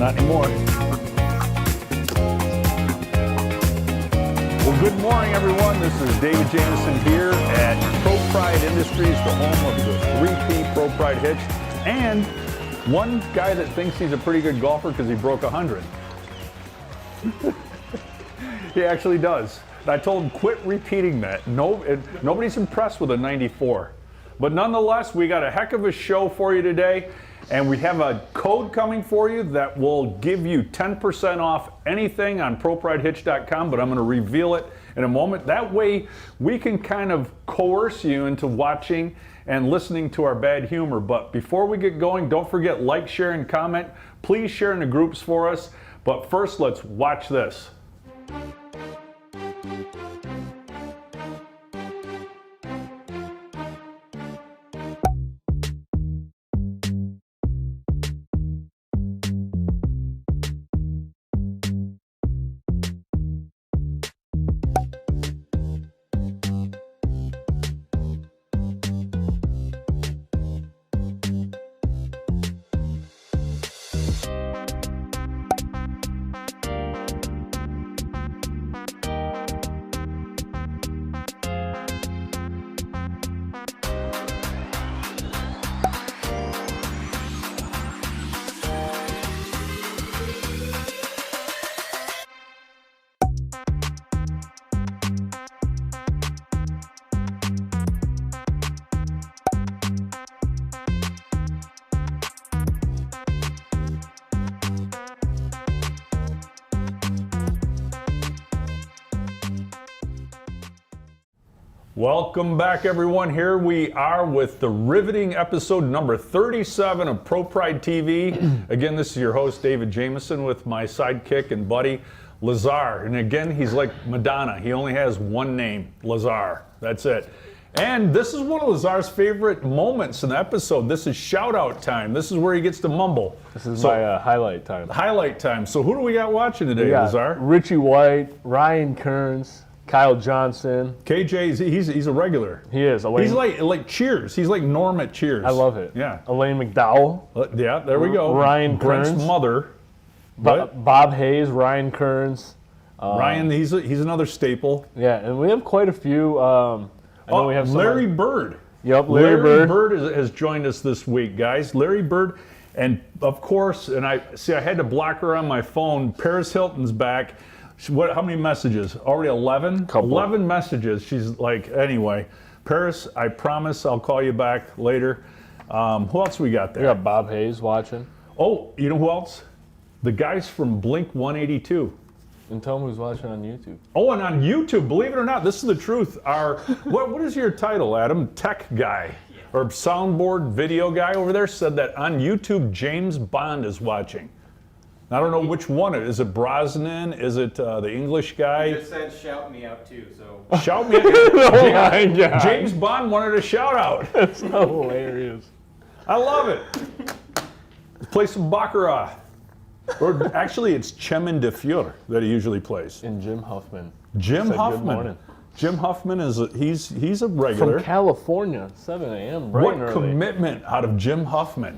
Not anymore. Well, good morning, everyone. This is David Jameson here at ProPride Industries, the home of the 3P ProPride Hitch, and one guy that thinks he's a pretty good golfer because he broke 100. He actually does. I told him quit repeating that. Nobody's impressed with a 94. But nonetheless, we got a heck of a show for you today, and we have a code coming for you that will give you 10% off anything on ProPrideHitch.com, but I'm going to reveal it in a moment. That way, we can kind of coerce you into watching and listening to our bad humor. But before we get going, don't forget, like, share, and comment. Please share in the groups for us. But first, let's watch this. Welcome back, everyone. Here we are with the riveting episode number 37 of ProPride TV. Again, this is your host, David Jameson, with my sidekick and buddy, Lazar. And again, he's like Madonna. He only has one name, Lazar. That's it. And this is one of Lazar's favorite moments in the episode. This is shout-out time. This is where he gets to mumble. This is my highlight time. Highlight time. So who do we got watching today, Lazar? Richie White, Ryan Kearns, Kyle Johnson. KJ, he's a regular. He is. He's like Cheers. He's like Norm at Cheers. I love it. Yeah. Elaine McDowell. Yeah, there we go. Ryan Brent's Kearns. mother. Bob Hayes, Ryan Kearns. Ryan, he's another staple. Yeah, and we have quite a few. I know we have Larry Bird. Yep, Larry Bird has joined us this week, guys. Larry Bird, and of course, and I had to block her on my phone. Paris Hilton's back. How many messages? Already 11? 11 messages. She's like, anyway, Paris, I promise I'll call you back later. Who else we got there? We got Bob Hayes watching. Oh, you know who else? The guys from Blink 182. And tell them who's watching on YouTube. Oh, and on YouTube, believe it or not, this is the truth. What is your title, Adam? Tech guy or soundboard video guy over there said that on YouTube, James Bond is watching. I don't know which one it is. Is it Brosnan? Is it the English guy? He just said shout me out too, so. Shout me out. James Bond wanted a shout out. That's hilarious. I love it. Let's play some Baccarat. Or actually, it's Chemin de Feur that he usually plays. And Jim Huffman. Jim Huffman. Good morning. Jim Huffman he's a regular. From California, 7 a.m. What commitment out of Jim Huffman.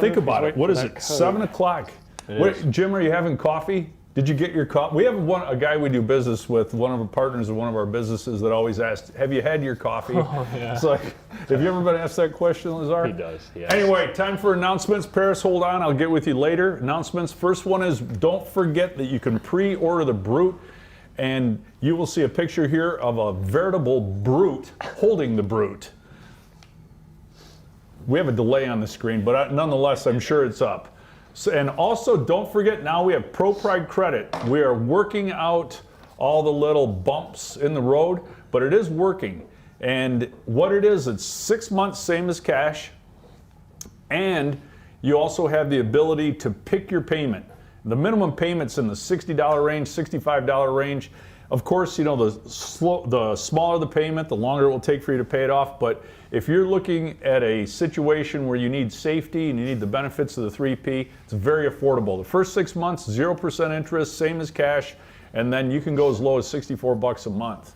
Think about it. What is it? 7 o'clock. Wait, Jim, are you having coffee? Did you get your coffee? We have a guy we do business with, one of the partners of one of our businesses, that always asks, have you had your coffee? Oh, yeah. It's like, have you ever been asked that question, Lazar? He does, yes. Anyway, time for announcements. Paris, hold on. I'll get with you later. Announcements. First one is, don't forget that you can pre-order the Brute, and you will see a picture here of a veritable Brute holding the Brute. We have a delay on the screen, but nonetheless, I'm sure it's up. So, and also, don't forget, now we have ProPride Credit. We are working out all the little bumps in the road, but it is working. And what it is, it's 6 months, same as cash. And you also have the ability to pick your payment. The minimum payment's in the $60 range, $65 range. Of course, you know, the smaller the payment, the longer it will take for you to pay it off. But if you're looking at a situation where you need safety and you need the benefits of the 3P, it's very affordable. The first 6 months, 0% interest, same as cash, and then you can go as low as $64 a month.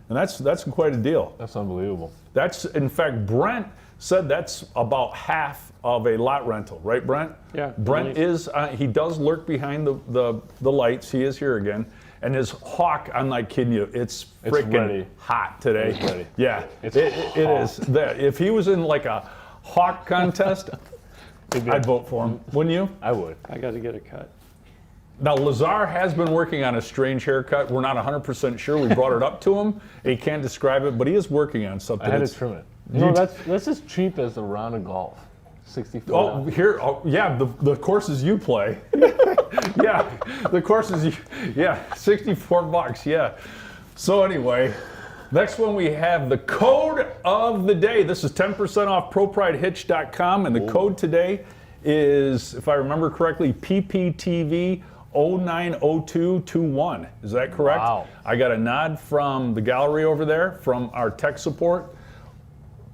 And that's quite a deal. That's unbelievable. That's, in fact, Brent said that's about half of a lot rental, right, Brent? Yeah, Brent is, he does lurk behind the lights. He is here again. And his hawk, I'm not kidding you, it's freaking ready. hot today. It's ready. Yeah, It's it is. If he was in like a hawk contest, I'd vote for him. Wouldn't you? I would. I got to get a cut. Now, Lazar has been working on a strange haircut. We're not 100% sure. We brought it up to him. He can't describe it, but he is working on something. I had to It's- trim it. No, that's as cheap as the round of golf. 64. Oh, here, yeah, the courses you play. Yeah, the courses you, yeah, $64, yeah. So anyway, next one we have the code of the day. This is 10% off ProPrideHitch.com, and the code today is, if I remember correctly, PPTV 090221. Is that correct? Wow. I got a nod from the gallery over there, from our tech support.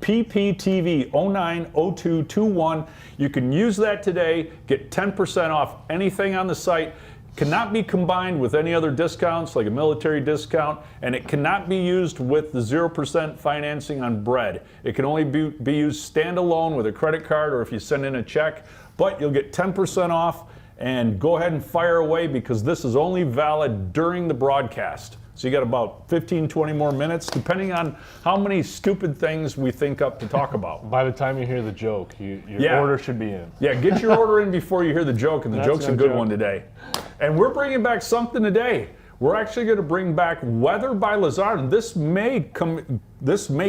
PPTV 090221. You can use that today, get 10% off anything on the site. Cannot be combined with any other discounts like a military discount, and it cannot be used with the 0% financing on bread. It can only be used standalone with a credit card or if you send in a check, but you'll get 10% off, and go ahead and fire away because this is only valid during the broadcast. So you got about 15, 20 more minutes, depending on how many stupid things we think up to talk about. By the time you hear the joke, your Yeah. order should be in. Yeah, get your order in before you hear the joke, and the That's joke's no a good joke. one today. And we're bringing back something today. We're actually going to bring back Weather by Lazard, and this may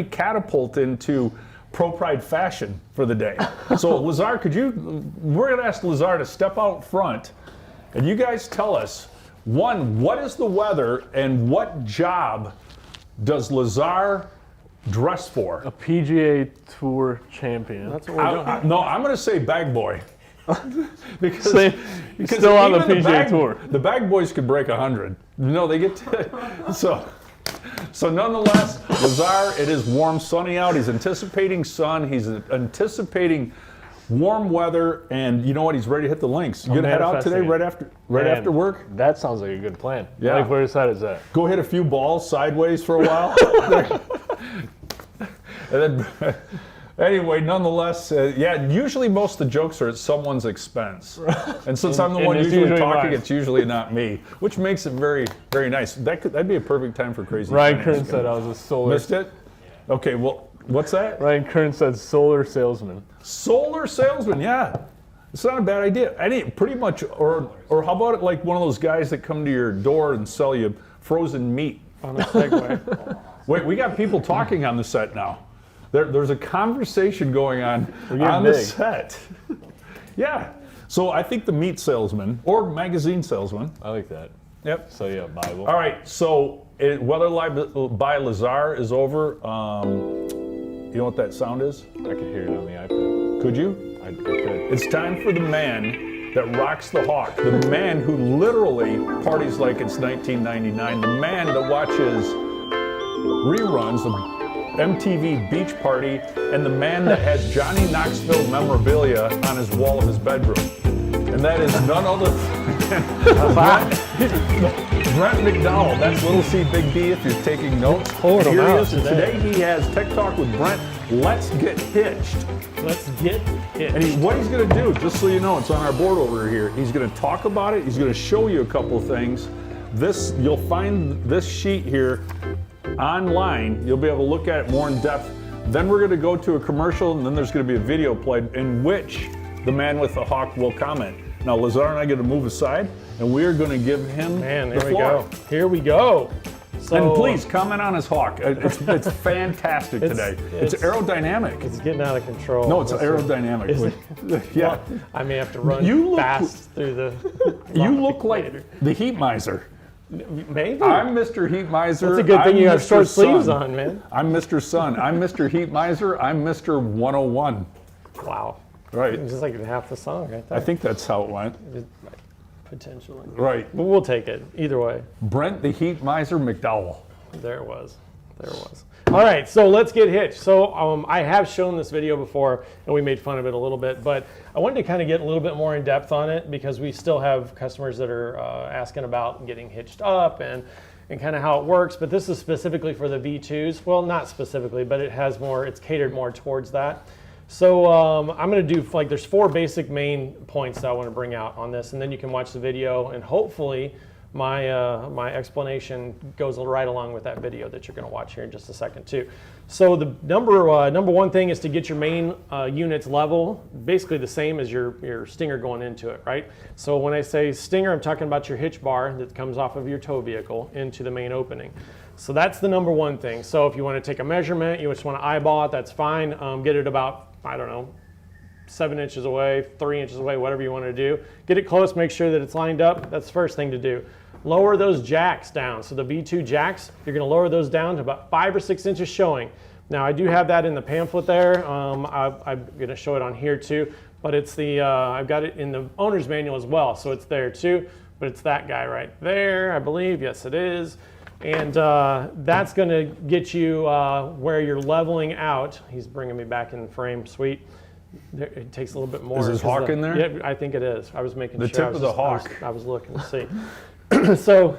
catapult into ProPride fashion for the day. So Lazard, we're going to ask Lazard to step out front, and you guys tell us, one, what is the weather, and what job does Lazard dress for? A PGA Tour champion. That's what we're doing. No, I'm going to say bag boy. because Still on the even PGA Tour. The bag boys could break 100. No, they get so nonetheless, Lazard, it is warm, sunny out. He's anticipating sun. He's anticipating warm weather, and you know what? He's ready to hit the links. You gonna head out today manifesting right Man, after work? That sounds like a good plan. Yeah. Like, where side is that? Go hit a few balls sideways for a while. And then, anyway, nonetheless, yeah, usually most of the jokes are at someone's expense. And since I'm the and one it's usually usually talking, mine. it's usually not me, which makes it very, very nice. That'd be a perfect time for crazy. Ryan finance. Kern said I was a solar. Missed it? Okay, well, what's that? Ryan Kern said solar salesman. Solar salesman, yeah. It's not a bad idea. Pretty much, or how about it like one of those guys that come to your door and sell you frozen meat? On a segue. Wait, we got people talking on the set now. There's a conversation going on getting on the big. set. Yeah. So I think the meat salesman or magazine salesman. I like that. Yep. So yeah, Bible. All right. So Weather by Lazar is over. You know what that sound is? I could hear it on the iPad. Could you? I could. It's time for the man that rocks the hawk. The man who literally parties like it's 1999. The man that watches reruns of MTV Beach Party, and the man that has Johnny Knoxville memorabilia on his wall of his bedroom. And that is none other than Brent McDowell. That's Little C Big D if you're taking notes. Pulling them Here he out is, and today he has Tech Talk with Brent. Let's get hitched. Let's get it. And what he's going to do, just so you know, it's on our board over here. He's going to talk about it. He's going to show you a couple of things. You'll find this sheet here online. You'll be able to look at it more in depth. Then we're going to go to a commercial, and then there's going to be a video played in which the man with the hawk will comment. Now, Lazar and I get to move aside, and we are going to give him Man, the there we floor. go. Here we go. So, And please comment on his hawk. It's fantastic today. It's aerodynamic. It's getting out of control. No, it's This aerodynamic. is- Yeah. I may have to run You look- fast through the. You look like later. the heat miser. Maybe. I'm Mr. Heat Miser. It's a good thing I'm you have Mr. short sleeves Sun. on, man. I'm Mr. Sun. I'm Mr. Heat Miser. I'm Mr. 101. Wow. Right. Just like half the song right there. I think that's how it went. Potentially. Right. But we'll take it. Either way. Brent the Heat Miser McDowell. There it was. There it was. All right, so let's get hitched. So I have shown this video before, and we made fun of it a little bit, but I wanted to kind of get a little bit more in depth on it because we still have customers that are asking about getting hitched up and kind of how it works. But this is specifically for the V2s. Well, not specifically, but it has more. It's catered more towards that. So I'm going to do, like, there's 4 basic main points that I want to bring out on this, and then you can watch the video, and hopefully my explanation goes right along with that video that you're going to watch here in just a second too. So the number one thing is to get your main units level, basically the same as your stinger going into it, right? So when I say stinger, I'm talking about your hitch bar that comes off of your tow vehicle into the main opening. So that's the number one thing. So if you want to take a measurement, you just want to eyeball it, that's fine. Get it about, I don't know, 7 inches away, 3 inches away, whatever you want to do. Get it close, make sure that it's lined up. That's the first thing to do. Lower those jacks down. So the V2 jacks, you're going to lower those down to about 5 or 6 inches showing. Now I do have that in the pamphlet there. I'm going to show it on here too, but it's the I've got it in the owner's manual as well, so it's there too. But it's that guy right there, I believe. Yes, it is. And that's going to get you where you're leveling out. He's bringing me back in the frame. Sweet. It takes a little bit more. Is his hawk in there? Yeah, I think it is. I was making the sure. tip of the hawk. I was looking to see. So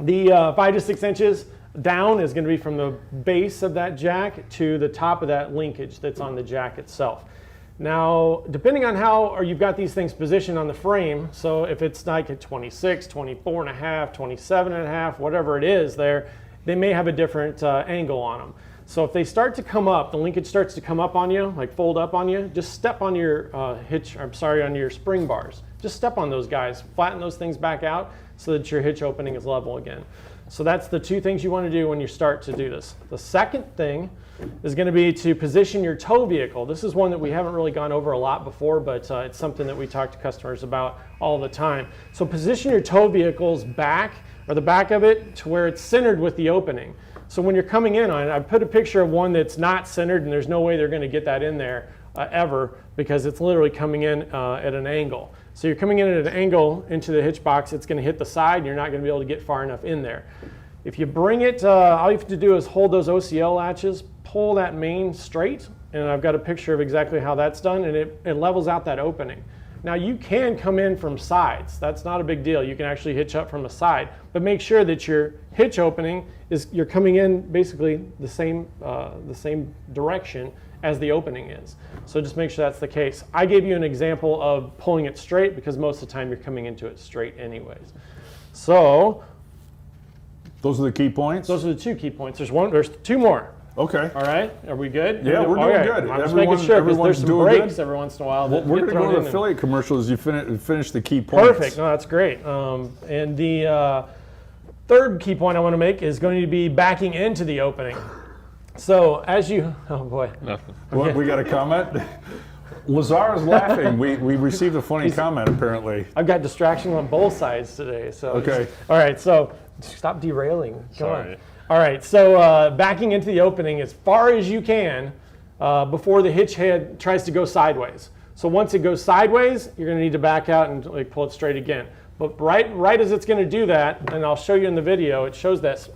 the 5 to 6 inches down is going to be from the base of that jack to the top of that linkage that's on the jack itself. Now, depending on how you've got these things positioned on the frame, so if it's like at 26, 24 and a half, 27 and a half, whatever it is there, they may have a different angle on them. So if they start to come up, the linkage starts to come up on you, like fold up on you, just step on your on your spring bars. Just step on those guys, flatten those things back out so that your hitch opening is level again. So that's the 2 things you want to do when you start to do this. The second thing is going to be to position your tow vehicle. This is one that we haven't really gone over a lot before, but it's something that we talk to customers about all the time. So position your tow vehicle's back, or the back of it, to where it's centered with the opening. So when you're coming in on it, I put a picture of one that's not centered, and there's no way they're going to get that in there ever, because it's literally coming in at an angle. So you're coming in at an angle into the hitch box, it's going to hit the side, and you're not going to be able to get far enough in there. If you bring it, all you have to do is hold those OCL latches, pull that main straight, and I've got a picture of exactly how that's done, and it levels out that opening. Now you can come in from sides. That's not a big deal. You can actually hitch up from a side, but make sure that your hitch opening is, you're coming in basically the same direction as the opening is. So just make sure that's the case. I gave you an example of pulling it straight because most of the time you're coming into it straight anyways. So those are the key points? those are the 2 key points. There's 2 more. Okay. All right, are we good? Yeah, we're doing good. I'm just making sure because there's some doing breaks good. every once in a while. Well, That we're get going to go thrown to in. affiliate commercials. You finish the key points. Perfect. No, that's great. And the third key point I want to make is going to be backing into the opening. So as you, oh boy. Nothing. What, we got a comment? Lazar is laughing. We received a funny comment apparently. I've got distraction on both sides today. So Okay. All right. So stop derailing. Come Sorry. on. All right. So backing into the opening as far as you can before the hitch head tries to go sideways. So once it goes sideways, you're going to need to back out and like pull it straight again. But right as it's going to do that, and I'll show you in the video, it shows that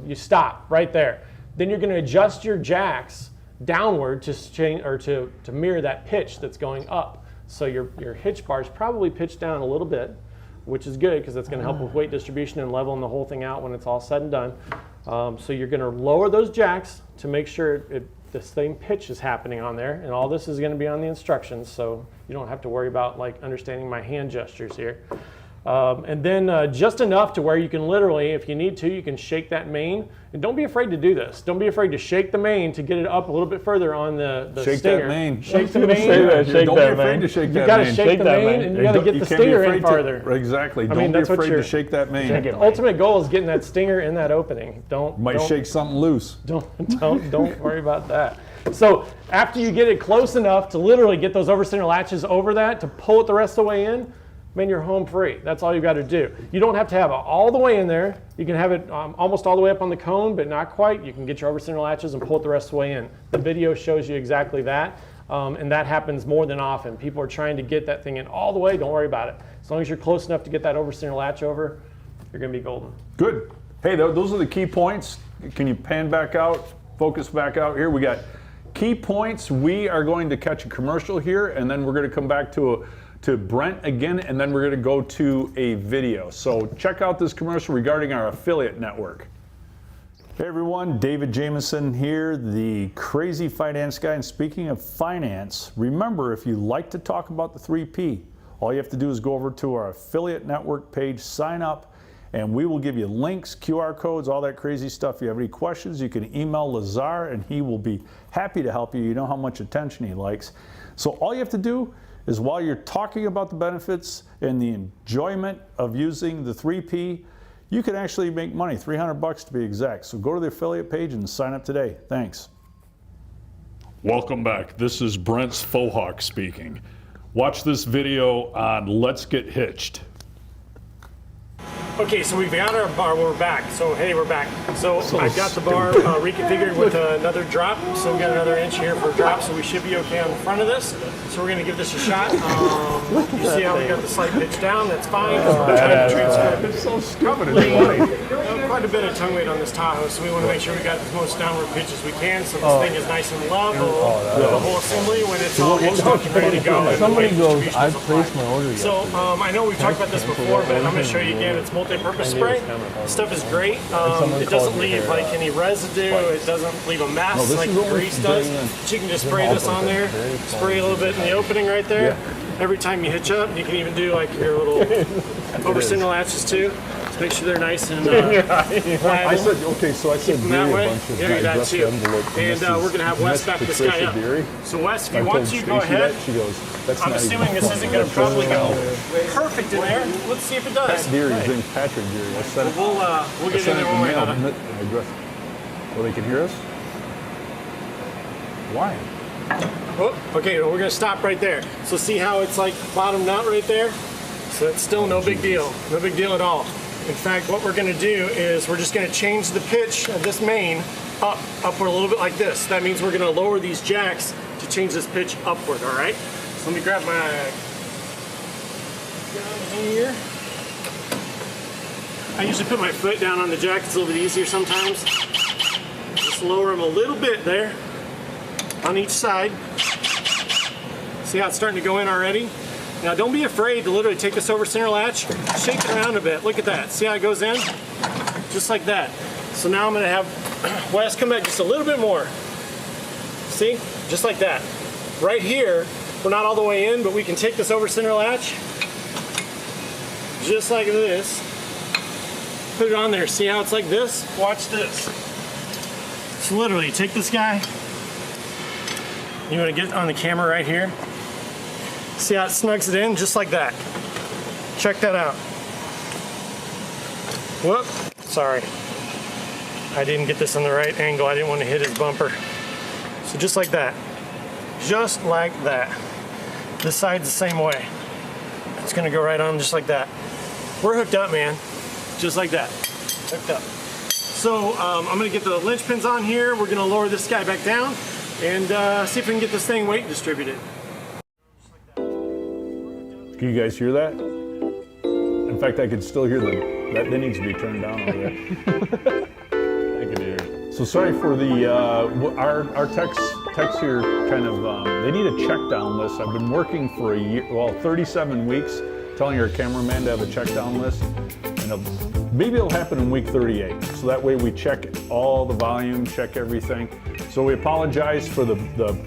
you stop right there. Then you're going to adjust your jacks downward to change or to mirror that pitch that's going up. So your hitch bar is probably pitched down a little bit, which is good because that's going to help with weight distribution and leveling the whole thing out when it's all said and done. So you're going to lower those jacks to make sure the same pitch is happening on there, and all this is going to be on the instructions, so you don't have to worry about like understanding my hand gestures here. And then just enough to where you can literally, if you need to, you can shake that main. And don't be afraid to do this. Don't be afraid to shake the main to get it up a little bit further on the Shake stinger. that main. Shake the main. Say that, shake Don't that, be afraid man. to shake You that got to main. shake the that main, main. and you got to get the can't be stinger in afraid to- farther. Exactly. I mean, Don't be that's what afraid to you're- shake that main. Shake it. The ultimate goal is getting that stinger in that opening. Might shake something loose. Don't worry about that. So after you get it close enough to literally get those over-center latches over that to pull it the rest of the way in, man, you're home free. That's all you got to do. You don't have to have it all the way in there. You can have it almost all the way up on the cone, but not quite. You can get your over-center latches and pull it the rest of the way in. The video shows you exactly that, and that happens more than often. People are trying to get that thing in all the way. Don't worry about it. As long as you're close enough to get that over-center latch over, you're going to be golden. Good. Hey, those are the key points. Can you pan back out, focus back out here? We got key points. We are going to catch a commercial here, and then we're going to come back to Brent again, and then we're going to go to a video. So check out this commercial regarding our affiliate network. Hey everyone, David Jameson here, the crazy finance guy. And speaking of finance, remember, if you like to talk about the 3P, all you have to do is go over to our affiliate network page, sign up, and we will give you links, QR codes, all that crazy stuff. If you have any questions, you can email Lazar and he will be happy to help you. You know how much attention he likes. So all you have to do is, while you're talking about the benefits and the enjoyment of using the 3P, you can actually make money, $300 to be exact. So go to the affiliate page and sign up today. Thanks. Welcome back. This is Brent's Faux Hawk speaking. Watch this video on Let's Get Hitched. Okay, so we've got our bar, we're back. So hey, we're back. So I've got the bar reconfigured with another drop. So we got another inch here for a drop, so we should be okay on the front of this. So we're gonna give this a shot. You see how we got the slight pitch down, that's fine. We're trying to transfer It's so stupid. quite a bit of tongue weight on this Tahoe, so we want to make sure we got the most downward pitch as we can, so this thing is nice and level. The whole assembly, when it's all hitched up and ready to go. Somebody goes, I placed my order yet. So I know we've talked about this before, but I'm going to show you again. It's multi-purpose spray. This stuff is great. It doesn't leave like any residue. It doesn't leave a mess like grease does. But you can just spray this on there. Spray a little bit in the opening right there. Every time you hitch up, you can even do like your little overcenter latches too. Just make sure they're nice and I said, okay, so I said that Gary a way. bunch of Yeah, that dressed too. envelope. And we're going to have Wes back this guy up. So Wes, if you want to, go ahead. She goes, that's I'm not assuming even this funny. isn't going to probably go That's perfect in there. Let's see if it does. Pat Deary, his name's Patrick Deary. I said it. We'll get in there one way or another. Well, they can hear us? Why? Oh, okay, we're gonna stop right there. So see how it's like bottomed out right there? So it's still no big deal. No big deal at all. In fact, what we're gonna do is we're just gonna change the pitch of this main upward a little bit like this. That means we're gonna lower these jacks to change this pitch upward, all right? So let me grab my gun here. I usually put my foot down on the jack. It's a little bit easier sometimes. Just lower them a little bit there on each side. See how it's starting to go in already? Now don't be afraid to literally take this over center latch, shake it around a bit. Look at that. See how it goes in? Just like that. So now I'm gonna have Wes come back just a little bit more. See? Just like that. Right here, we're not all the way in, but we can take this over center latch, just like this. Put it on there. See how it's like this? Watch this. So literally, take this guy. You want to get on the camera right here. See how it snugs it in? Just like that. Check that out. Whoop. Sorry. I didn't get this on the right angle. I didn't want to hit his bumper. So just like that. Just like that. This side's the same way. It's going to go right on just like that. We're hooked up, man. Just like that. Hooked up. So I'm going to get the linch pins on here. We're going to lower this guy back down and see if we can get this thing weight distributed. Can you guys hear that? In fact, I could still hear that needs to be turned down over there. I can hear it. So sorry for the, our techs here kind of, they need a check down list. I've been working for a year, well, 37 weeks, telling our cameraman to have a check down list. And maybe it'll happen in week 38. So that way we check all the volume, check everything. So we apologize for the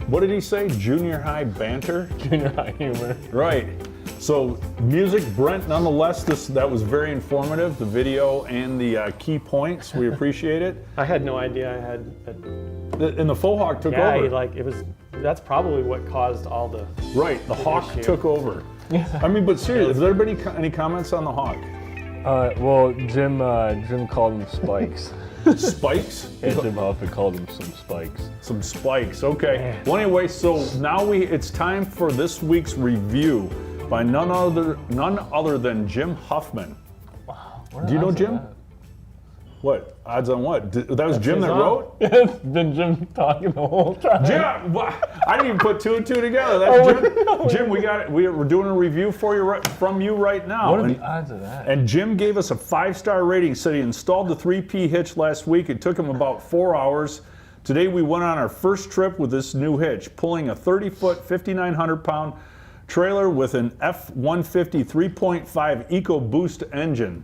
what did he say? Junior high banter? Junior high humor. Right. So music, Brent, nonetheless, that was very informative, the video and the key points. We appreciate it. I had no idea I had. And the faux hawk took over. That's probably what caused all the. Right, the hawk took over. I mean, but seriously, has there been any comments on the hawk? Well, Jim called them spikes. Spikes? And Jim Huffman called them some spikes. Some spikes, okay. Well, anyway, so now it's time for this week's review by none other than Jim Huffman. Wow. Do you know Jim? What? Odds on what? That was Jim that wrote? It's been Jim talking the whole time. Jim! I didn't even put two and two together. That's Jim. Jim, we got it. We're doing a review for you from you right now. What are the odds of that? And Jim gave us a 5-star rating. Said he installed the 3P hitch last week. It took him about 4 hours. Today we went on our first trip with this new hitch, pulling a 30-foot, 5,900-pound trailer with an F-150 3.5 EcoBoost engine.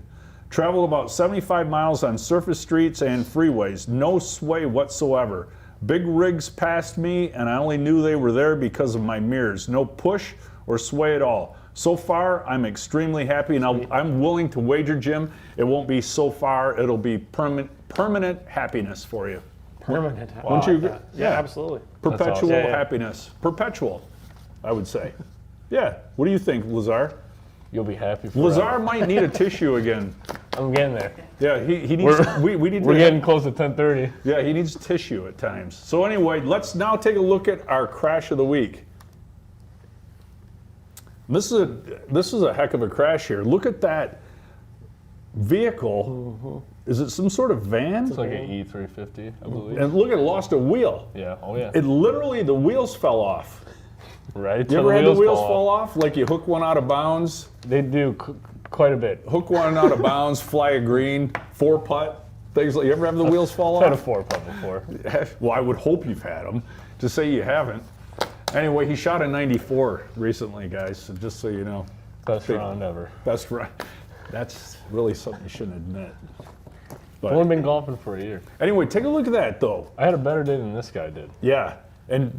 Traveled about 75 miles on surface streets and freeways. No sway whatsoever. Big rigs passed me, and I only knew they were there because of my mirrors. No push or sway at all. So far, I'm extremely happy, and I'm willing to wager, Jim, it won't be so far. It'll be permanent happiness for you. Permanent. Wouldn't you agree? Yeah, absolutely. Perpetual awesome. Yeah, yeah. happiness. Perpetual, I would say. Yeah. What do you think, Lazar? You'll be happy forever. Lazar might need a tissue again. I'm getting there. Yeah, he needs. We need. We're getting close to 10:30. Yeah, he needs tissue at times. So anyway, let's now take a look at our crash of the week. This is a heck of a crash here. Look at that vehicle. Is it some sort of van? It's like an E350, I believe. And look, it lost a wheel. Yeah. Oh yeah. It literally, the wheels fell off. Right. You till ever had the wheels fall fall off? Like you hook one out of bounds, They do quite a bit. hook one out of bounds, fly a green, 4-putt, things like. You ever have the wheels fall I've had a off? 4-putt before. Well, I would hope you've had them. Just say you haven't. Anyway, he shot a 94 recently, guys. So just so you know, Best round ever. best right. That's really something you shouldn't admit. I've But only been golfing for a year. anyway, take a look at that though. I had a better day than this guy did. Yeah, and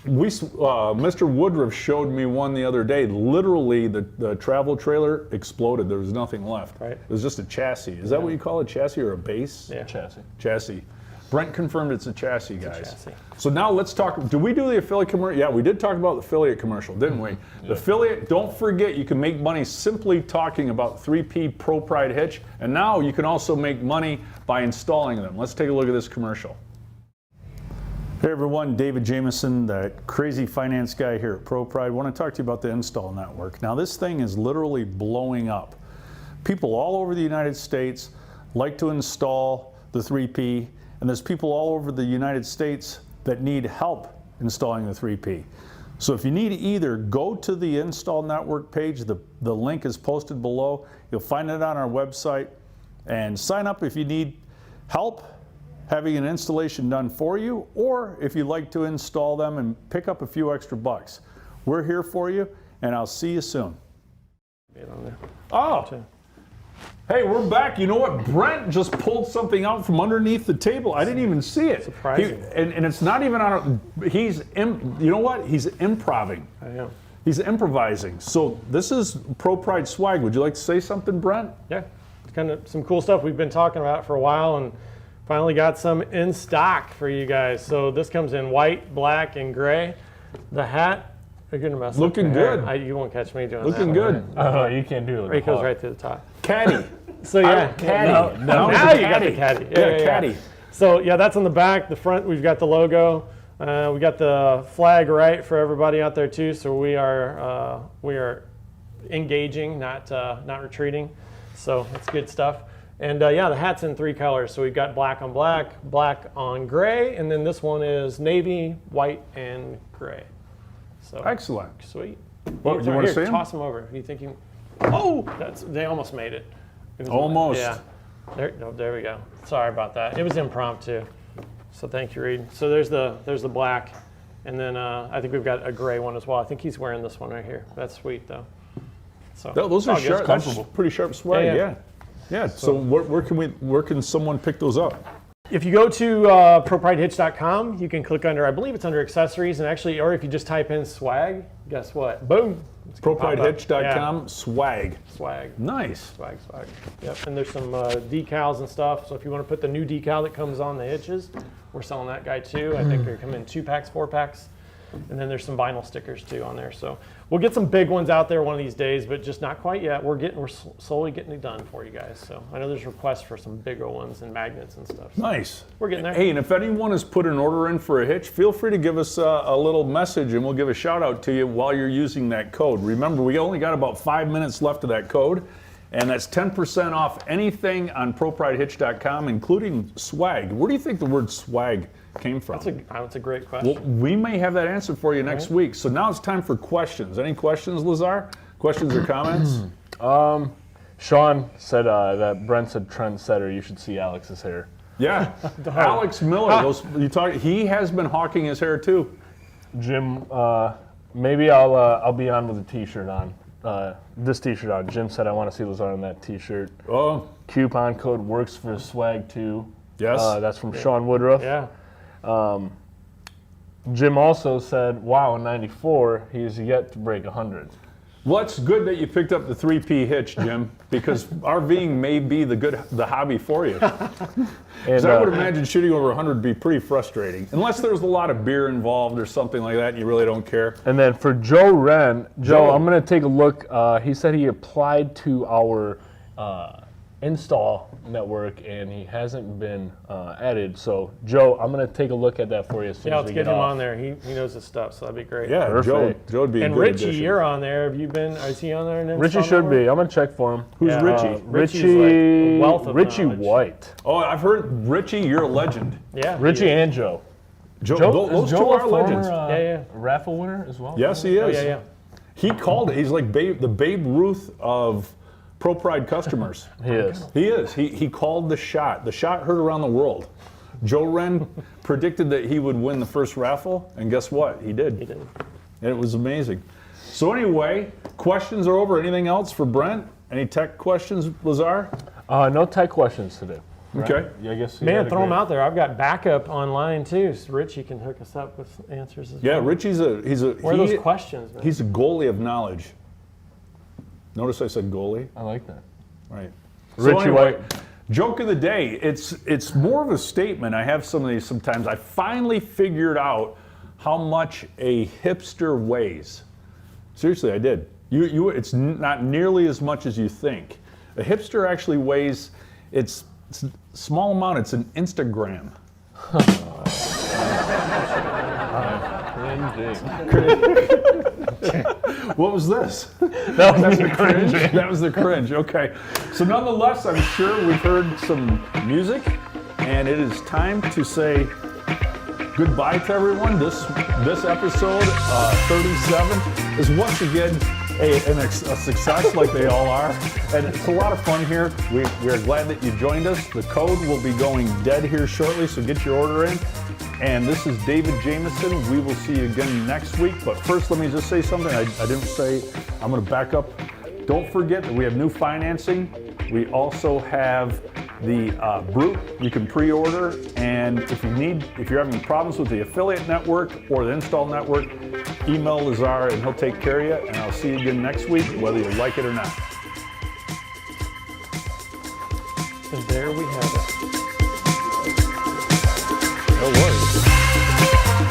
Mr. Woodruff showed me one the other day. Literally, the travel trailer exploded. There was nothing left. Right. It was just a chassis. Is that what you call a chassis or a base? Yeah. Chassis. Chassis. Brent confirmed it's a chassis, guys. chassis. So now let's talk. Did we do the affiliate commercial? Yeah, we did talk about the affiliate commercial, didn't we? The affiliate, don't forget, you can make money simply talking about 3P ProPride Hitch. And now you can also make money by installing them. Let's take a look at this commercial. Hey everyone, David Jameson, the crazy finance guy here at ProPride. I want to talk to you about the install network. Now this thing is literally blowing up. People all over the United States like to install the 3P, and there's people all over the United States that need help installing the 3P. So if you need either, go to the install network page. The link is posted below. You'll find it on our website, and sign up if you need help having an installation done for you, or if you'd like to install them and pick up a few extra bucks. We're here for you, and I'll see you soon. Oh, hey, we're back. You know what? Brent just pulled something out from underneath the table. I didn't even see it. Surprising. And it's not even on a, you know what? He's improving. I am. He's improvising. So this is ProPride swag. Would you like to say something, Brent? Yeah, it's kind of some cool stuff we've been talking about for a while, and finally got some in stock for you guys. So this comes in white, black, and gray. The hat, you're gonna mess Looking up the hair. good. You won't catch me doing Looking that. good. Oh, you can't do it. It goes right to the top. Caddy. So yeah, Caddy. Now you got the caddy. Yeah, caddy. So yeah, that's on the back. The front, we've got the logo. We got the flag right for everybody out there too. So we are engaging, not retreating. So that's good stuff. And yeah, the hat's in 3 colors. So we've got black on black, black on gray, and then this one is navy, white, and gray. So Excellent. sweet. What, It's you right want to here. see him? Toss them over. You think you? Oh, they almost made it. It was- Almost. Yeah. There we go. Sorry about that. It was impromptu. So thank you, Reed. So there's the black, and then I think we've got a gray one as well. I think he's wearing this one right here. That's sweet though. So Those are it's all good. sharp. That's pretty sharp swag. Yeah, Yeah. yeah. Yeah. So where can someone pick those up? If you go to ProPrideHitch.com, you can click under, I believe it's under accessories, and actually, or if you just type in swag, guess what? Boom. It's gonna pop up. ProPrideHitch.com swag. Yeah, swag. Nice. Swag. Yep, and there's some decals and stuff. So if you want to put the new decal that comes on the hitches, we're selling that guy too. I think they're coming in 2-packs, 4-packs. And then there's some vinyl stickers too on there. So we'll get some big ones out there one of these days, but just not quite yet. We're slowly getting it done for you guys. So I know there's requests for some bigger ones and magnets and stuff. So Nice. we're getting there. Hey, and if anyone has put an order in for a hitch, feel free to give us a little message and we'll give a shout out to you while you're using that code. Remember, we only got about 5 minutes left of that code, and that's 10% off anything on ProPrideHitch.com, including swag. Where do you think the word swag came from? That's a great question. Well, we may have that answer for you next week. So now it's time for questions. Any questions, Lazar? Questions or comments? Sean said that Brent's a trendsetter. You should see Alex's hair. Yeah. Alex Miller. He has been hawking his hair too. Jim, maybe I'll be on with a T-shirt on. this T-shirt on. Jim said, I want to see those on that T-shirt. Oh, Coupon code works for swag too. yes. That's from Sean Woodruff. Yeah. Jim also said, wow, in 94, he's yet to break 100. Well, it's good that you picked up the 3P hitch, Jim, because RVing may be the hobby for you. And I would imagine shooting over 100 would be pretty frustrating, unless there's a lot of beer involved or something like that and you really don't care. And then for Joe Wren, Joe, Joe. I'm going to take a look. He said he applied to our install network and he hasn't been added. So, Joe, I'm going to take a look at that for you as soon Yeah, as let's we get get him off. on there. He knows his stuff, so that'd be great. Yeah, Perfect. Joe would be a And good Richie, addition. you're on there. Have you been? Is he on there? in Richie install should network? be. I'm going to check for him. Who's Yeah. Richie? Richie's Richie, like a wealth of Richie knowledge. White. Oh, I've heard Richie, you're a legend. Yeah. Richie he is. and Joe. Joe, Joe, those is two Joe are a former, legends. Yeah. raffle winner as well? Yes, he Oh, is. yeah. He called it. He's like the Babe Ruth of ProPride customers. He is. He is. He called the shot. The shot heard around the world. Joe Wren predicted that he would win the first raffle, and guess what? He did. He did. And it was amazing. So anyway, questions are over. Anything else for Brent? Any tech questions, Lazar? No tech questions today. Right? Okay. Yeah, I guess. Man, throw them out there. I've got backup online too. So Richie can hook us up with answers as Yeah, well. Richie's Where are those questions, man? he's a goalie of knowledge. Notice I said goalie. I like that. Right. Richie White. Joke of the day. It's more of a statement. I have some of these sometimes. I finally figured out how much a hipster weighs. Seriously, I did. It's not nearly as much as you think. A hipster actually weighs. It's a small amount. It's an Instagram. What was this? That was the cringe. That was the cringe. Okay. So nonetheless, I'm sure we've heard some music, and it is time to say goodbye to everyone. This episode 37 is once again a success, like they all are, and it's a lot of fun here. We are glad that you joined us. The code will be going dead here shortly, so get your order in. And this is David Jameson. We will see you again next week. But first, let me just say something I didn't say. I'm going to back up. Don't forget that we have new financing. We also have the Brute you can pre-order. And if you're having problems with the affiliate network or the install network, email Lazar and he'll take care of you. And I'll see you again next week, whether you like it or not. And there we have it. No worries.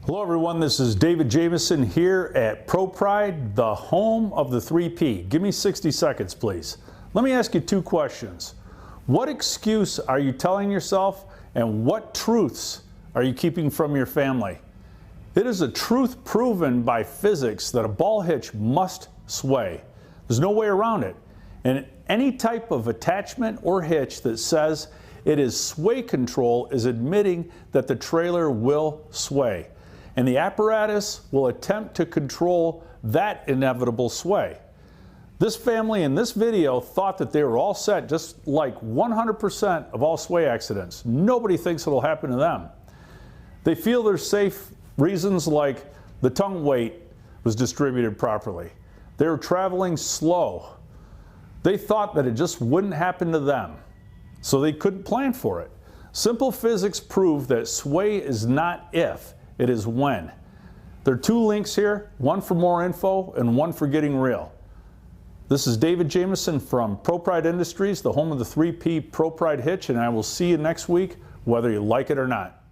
Hello everyone, this is David Jameson here at ProPride, the home of the 3P. Give me 60 seconds, please. Let me ask you two questions. What excuse are you telling yourself, and what truths are you keeping from your family? It is a truth proven by physics that a ball hitch must sway. There's no way around it. And any type of attachment or hitch that says it is sway control is admitting that the trailer will sway. And the apparatus will attempt to control that inevitable sway. This family in this video thought that they were all set, just like 100% of all sway accidents. Nobody thinks it'll happen to them. They feel there's safe reasons like the tongue weight was distributed properly. They were traveling slow. They thought that it just wouldn't happen to them, so they couldn't plan for it. Simple physics prove that sway is not if, it is when. There are two links here, one for more info and one for getting real. This is David Jameson from ProPride Industries, the home of the 3P ProPride hitch, and I will see you next week, whether you like it or not.